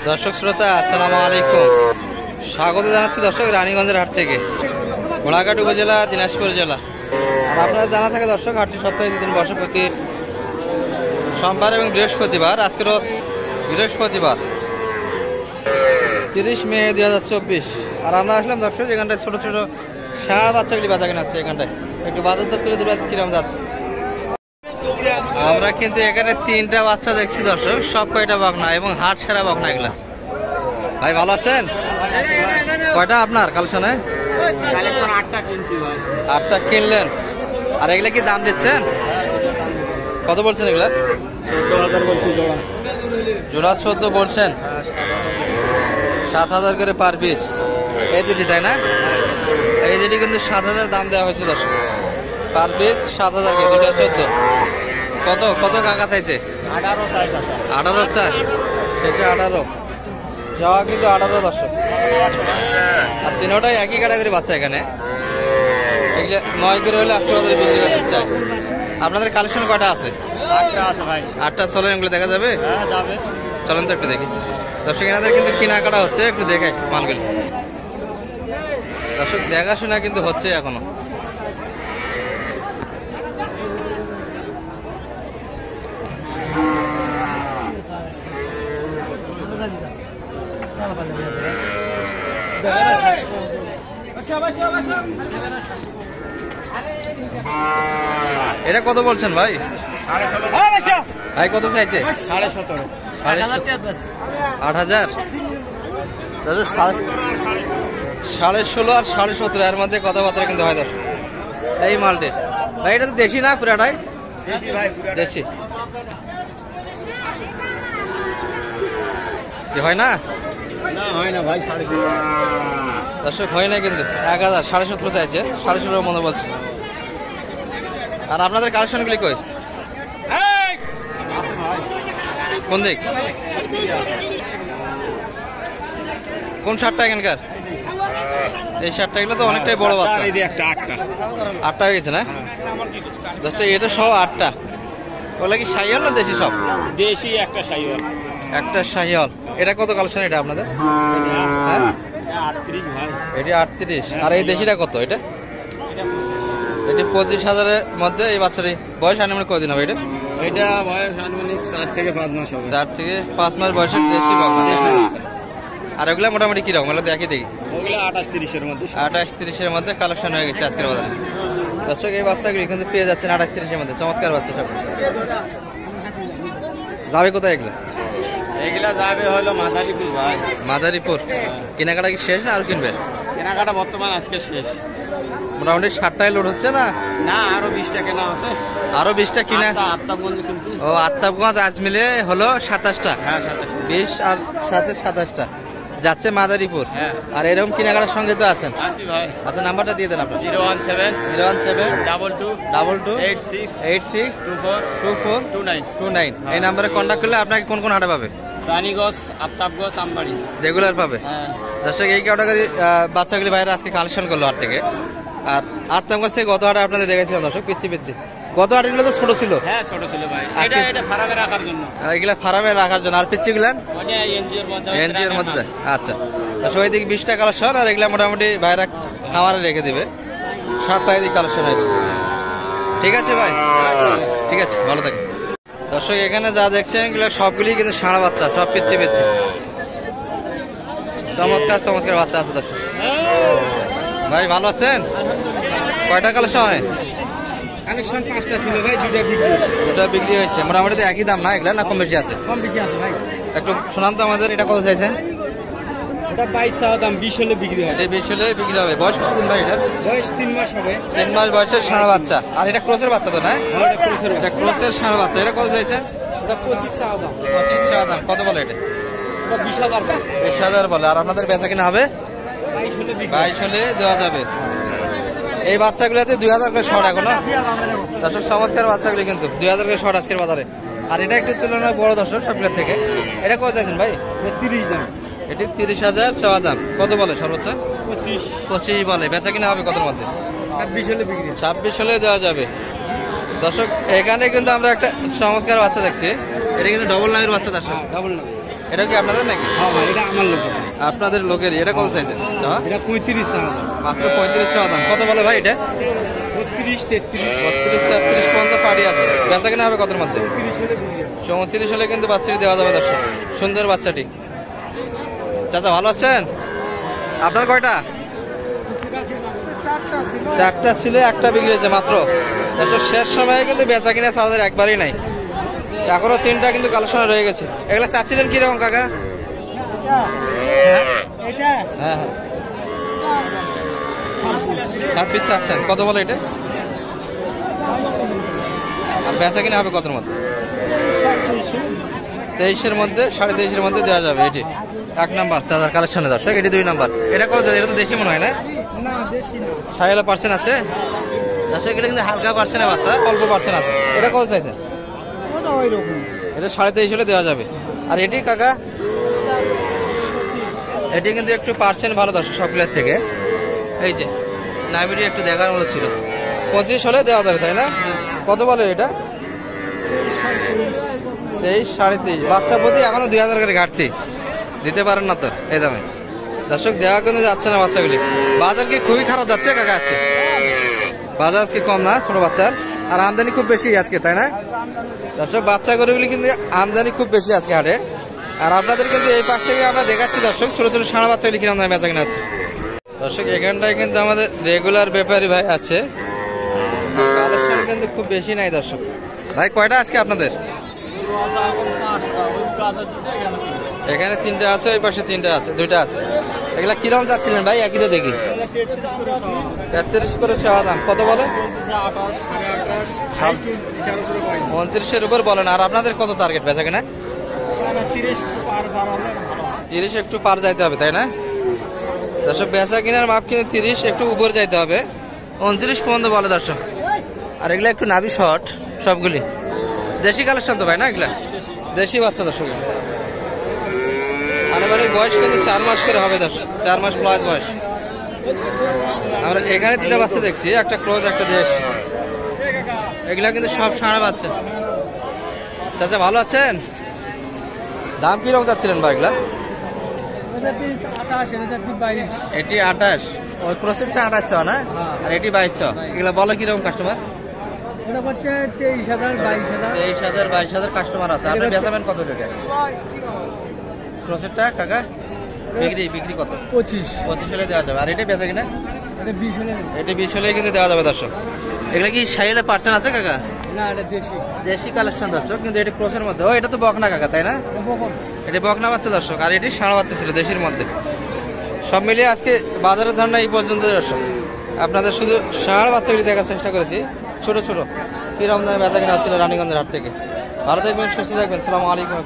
দর্শক শ্রোতা আসসালামু আলাইকুম, স্বাগত জানাচ্ছি দর্শক রানীগঞ্জের হাট থেকে, ঘোড়াঘাট উপজেলা, দিনাজপুর জেলা। আর আপনারা জানা থাকে দর্শক, হাটটি সপ্তাহে 2 দিন বসে, প্রতি সোমবার এবং বৃহস্পতিবার। আজকে রোজ বৃহস্পতিবার 30 মে 2024। আর আমরা আসলাম দর্শক এখানটায় ছোট ছোট ষাঁড় বাচ্চাগুলি বাচ্চা কেনাচ্ছে। এখানটায় একটু বাজার দর তুলে ধরে কিরম যাচ্ছে। আমরা কিন্তু এখানে 3টা বাচ্চা দেখছি দর্শক, সব কয়টা বকনা এবং হাট সেরা বকনা এগুলা। ভাই ভালো আছেন? কয়টা আপনার কালেকশনে? 8টা কিনলেন। আর এগুলা কি দাম দিচ্ছেন? কত বলছেন এগুলা? 14,000 বলছি জোড়া। জোড়া 14 বলছেন, 7,000 করে পার পিস। এই দুটি তাই না? এই দুটি কিন্তু 7,000 দাম দেওয়া হয়েছে দর্শক, পার পিস 7,000 করে, দুটা 14। কত কত কাকা চাইছে? 18 সাইজ আছে। 18 চাই, সেটা 18 যাওয়া কিন্তু 18 দর্শক। আর তিনোটাই একই ক্যাটাগরি বাচ্চা। এখানে এগুলো 9 করে হলে 80,000 বিক্রি করতে চাই। আপনাদের কালেকশন কয়টা আছে? 8টা আছে ভাই। 8টা। চলেন এগুলো দেখা যাবে? হ্যাঁ যাবে। চলেন তো একটু দেখি দর্শক। এনাদের কিন্তু কেনাকাটা হচ্ছে, একটু দেখে মালগুলো দর্শক, দেখাশোনা কিন্তু হচ্ছে এখনো। এটা কত বলছেন ভাই? ভাই কত চাইছে? 17,500। 8,000। 16.5 আর 17.5 এর মধ্যে কথাবার্তা কিন্তু হয় দর্শক এই মালটির। ভাই এটা তো দেশি না পুরাটাই? দেশি হয় না? না হয় না ভাই, 17,500 দর্শক হয় না কিন্তু। 1,000, 17.5 চাইছে, 16.5 মনে বলছে। আর আপনাদের কালেকশনগুলি কই? আছে ভাই। কোন দিক? কোন শার্টটা এখানকার? এই শার্টটা এগুলো তো অনেকটাই বড় বাচ্চা। এই যে একটা 8টা 8টা হয়ে গেছে না? দশটা এটা সহ 8টা। ওগুলো কি শাহিওয়াল না দেশি সব? দেশি একটা সাইওয়াল। একটা শাহিওয়াল। এটা কত কালেকশন এটা আপনাদের? হ্যাঁ 38 ভাই। এটা 38। আর এই দেশিটা কত? এটা 25,000-এর মধ্যে। এই বাচ্চাটি বয়স আনুমানিক কতদিন হবে? এটা বয়স আনুমানিক 4 থেকে 5 মাস হবে। 4 থেকে 5 মাস বয়সের দেশি বকনা। আর ওগুলা মোটামুটি কিরকম? এগুলো দেখি ওগুলো 28-30 এর মধ্যে। 28-30-এর মধ্যে কালেকশন হয়ে গেছে আজকের বাজারে দর্শক। এই বাচ্চাগুলি কিন্তু পেয়ে যাচ্ছেন 28-30-এর মধ্যে। চমৎকার বাচ্চা সব। যাবে কোথায় এগুলো? এগুলা যাবে হলো মাদারীপুর ভাই। মাদারীপুর। কেনাকাটা কি শেষ না আর কিনবেন? কেনাকাটা বর্তমান আজকে শেষ। মোটামুটি 60টায় লোড হচ্ছে না? না, আরো 20টা কেনা আছে। আরো 20টা কিনা? আত্মাবগঞ্জ কিনছি। ও আত্মাবগঞ্জ আজ মিলে হলো 27টা। হ্যাঁ 27টা। 20 আর 7-এ 27টা যাচ্ছে মাদারীপুর। হ্যাঁ। আর এরকম কেনাকাটার সঙ্গে তো আছেন। আসি ভাই। আচ্ছা নাম্বারটা দিয়ে দেন আপনার। 017 22 86 86 24 24 29। 29। এই নাম্বারে কন্ট্যাক্ট করলে আপনাকে কোন কোন হাটে পাবে? রানীগঞ্জ, আফতাবগঞ্জ, আমবাড়ি রেগুলার পাবে। হ্যাঁ। দর্শক এই ক্যাটাগরি বাচ্চাগুলি ভাইরা আজকে কালেকশন করলো হাট থেকে। আর আত্মাবগঞ্জ থেকে গত হাটে আপনাদের দেখেছিলাম দর্শক, পিচ্ছি পিচ্ছি। গত হাটগুলো তো ছোট ছিল। হ্যাঁ ছোট ছিল ভাই। আজকে- এটা ফারামে রাখার জন্য। এগুলা ফার্মে রাখার জন্য। আর পিচ্ছিগুলান মানে এনজিওর মধ্যে। এনজিওর মধ্যে দেয়। আচ্ছা দর্শক এই দিকে 20টা কালেকশন, আর এগুলা মোটামুটি ভাইরা খামারে রেখে দিবে। 60টা এদিকে কালেকশন হয়েছে। ঠিক আছে ভাই, ঠিক আছে, ভালো থাকেন। দর্শক এখানে যা দেখছেন এগুলো সবগুলি কিন্তু ষাঁড় বাচ্চা, সব পিচ্ছি পিচ্ছি। চমৎকার চমৎকার বাচ্চা আছে দর্শক। ভাই ভালো আছেন? কয়টা কালেকশন হয়? কানেকশন 5টা ছিল ভাই, 2টা বিক্রি হয়েছে। দুটা বিক্রি হয়েছে। মোটামুটি তো একই দাম না এগুলা, না কম বেশি আছে? কম বেশি আছে ভাই। একটু শোনান তো আমাদের, এটা কত চাইছেন? এটা 22 দাম, 20 হলে বিক্রি হবে। এটা 20 হলে বিক্রি হবে। বয়স কতদিন ভাই এটার? বয়স 3 মাস হবে। 3 মাস বয়সের ষাঁড় বাচ্চা। আর এটা ক্রসের বাচ্চা তো না? এটা ক্রসের ষাঁড় বাচ্চা। এটা কত চাইছেন? এটা 25 দাম। 25 দাম। কত বলে এটা? এটা 20,000 দাম। 20,000 বলে। আর আপনাদের বেচা কিনা হবে? 22 হলে বিক্রি। 22 হলে দেওয়া যাবে। এই বাচ্চাগুলোতে 2,000 করে শর্ট এখন। দর্শক চমৎকার বাচ্চাগুলি কিন্তু 2,000 করে শর্ট আজকের বাজারে। আর এটা একটু তুলনায় বড় দর্শক সবগুলোর থেকে। এটা কত চাইছেন ভাই? 30 দাম। এটি 30,000 চাওয়া দাম। কত বলে সর্বোচ্চ? 25। 25 বলে। বেচা কিনা হবে কতর মধ্যে? 26 হলে বিক্রি। 26 হলে দেওয়া যাবে। দর্শক এখানে কিন্তু আমরা একটা চমৎকার বাচ্চা দেখছি। এটা কিন্তু ডবল নামের বাচ্চা দর্শক। ডাবল না। এটা কি আপনাদের নাকি? হ্যাঁ ভাই, এটা আমার লোক। আপনাদের লোকেরই। এটা কত চাইছেন? এটা 35 টাকা। মাত্র 3500 দাম। কত বলে ভাই এটা? 32, 33। 32, 33 পর্যন্ত পাড়ি আছে। বেচা কিনা হবে কতর মধ্যে? 34 হলে বিক্রি হবে। 34 হলে কিন্তু বাচ্চাটি দেওয়া যাবে দর্শক। সুন্দর বাচ্চাটি। চাচা ভালো আছেন? আপনার কয়টা? 4টা ছিল, একটা বিক্রি হয়েছে মাত্র। দর্শক শেষ সময়ে কিন্তু বেচা কিনা চাচাদের একবারই নাই। এখনো 3টা কিন্তু কালেকশন রয়ে গেছে। এগুলা চাচ্ছিলেন কিরকম কাকা? এটা হ্যাঁ হ্যাঁ 26 চাচ্ছেন। কত বলে এটা? আর বেচা কিনা হবে কতর মধ্যে? 23-এর মধ্যে, 23.5-এর মধ্যে দেওয়া যাবে। এটি 1 নাম্বার চার্জার কালেকশনে দর্শক। এটি 2 নাম্বার। এটা কত? এটা তো দেশি মনে হয় না? না, দেশি না। 60% আছে দর্শক। এটা কিন্তু হালকা পার্সেন্টের বাচ্চা, অল্প পার্সেন্ট আছে। এটা কত চাইছেন? ওটা ওই রকম। এটা 23.5 হলে দেওয়া যাবে। আর এটি কাকা? এটি কিন্তু একটু পার্সেন্ট ভালো দর্শক সবগুলোর থেকে। এই যে নাভিটি একটু দেখার মতো ছিল। 25 হলে দেওয়া যাবে তাই না? কত বলে এটা? 23, 23.5। বাচ্চা প্রতি এখনো 2000 করে ঘাটতি। দিতে পারেন না তো এই দামে দর্শক। দেওয়া কিন্তু যাচ্ছে না বাচ্চাগুলি। বাজার কি খুবই খারাপ যাচ্ছে কাকা আজকে? বাজার আজকে কম না ছোট বাচ্চার, আর আমদানি খুব বেশি আজকে তাই না দর্শক? বাচ্চা গরুগুলি কিন্তু আমদানি খুব বেশি আজকে হাটে। আর আপনাদের কিন্তু এই পাশ থেকে আমরা দেখাচ্ছি দর্শক ছোট ছোট ষাঁড় বাচ্চাগুলি কিরকম দামে বেচা কিনা হচ্ছে দর্শক। এখানটায় কিন্তু আমাদের রেগুলার ব্যাপারী ভাই আছে। কালেকশন কিন্তু খুব বেশি নাই দর্শক। ভাই কয়টা আজকে আপনাদের? এখানে 3টা আছে, ওই পাশে 3টা আছে, 2টা আছে। এগুলা কিরকম চাচ্ছিলেন ভাই? একই তো দেখি 33 করে চাওয়া দাম। কত বলে? 29-এর উপর বলেন। আর আপনাদের কত টার্গেট বেচা কিনা? 30 একটু পার যাইতে হবে তাই না দর্শক? বেচা কিনার মাপ কিনে 30 একটু উপর যাইতে হবে। 29 পর্যন্ত বলে দর্শক। আর এগুলা একটু নাভি শর্ট সবগুলি। দেশি কালেকশন তো ভাই না? এগুলা দেশি বাচ্চা দর্শক। আনুমানিক বয়স কিন্তু 4 মাস করে হবে দর্শক। 4 মাস প্লাস বয়স। আমরা এখানে 2টা বাচ্চা দেখছি, একটা ক্রোজ একটা দেশ। এগুলা কিন্তু সব ষাঁড় বাচ্চা। চাচা ভালো আছেন? দাম কিরকম চাচ্ছিলেন ভাই এগুলা? এটি 28, ওই প্রসেসটা 2800 না? আর এটি 2200। এগুলা বলে কিরকম কাস্টমার? 23,000, 22,000 কাস্টমার আছে। আপনি বেচাবেন কত টাকা? প্রসেসটা কাকা বিক্রি কত? 25 হলে দেওয়া যাবে। আর এটা বেচা কিনা? এটা 20 হলে কিন্তু দেওয়া যাবে দর্শক। এগুলা কি 60% আছে কাকা? না, এটা দেশি। দেশি কালেকশন দর্শক, কিন্তু এটি ক্রসের মধ্যে। ও এটা তো বকনা কাকা তাই না? এটি বকনা বাচ্চা দর্শক। আর এটি ষাঁড় বাচ্চা ছিল দেশির মধ্যে। সব মিলিয়ে আজকে বাজারের ধারণা এই পর্যন্ত দর্শক। আপনাদের শুধু ষাঁড় বাচ্চাগুলি দেখার চেষ্টা করেছি ছোট ছোট। কিরকম দামে বেচা কিনা হচ্ছিল রানীগঞ্জের হাট থেকে। ভালো থাকবেন, সুস্থ থাকবেন। সালামু আলাইকুম।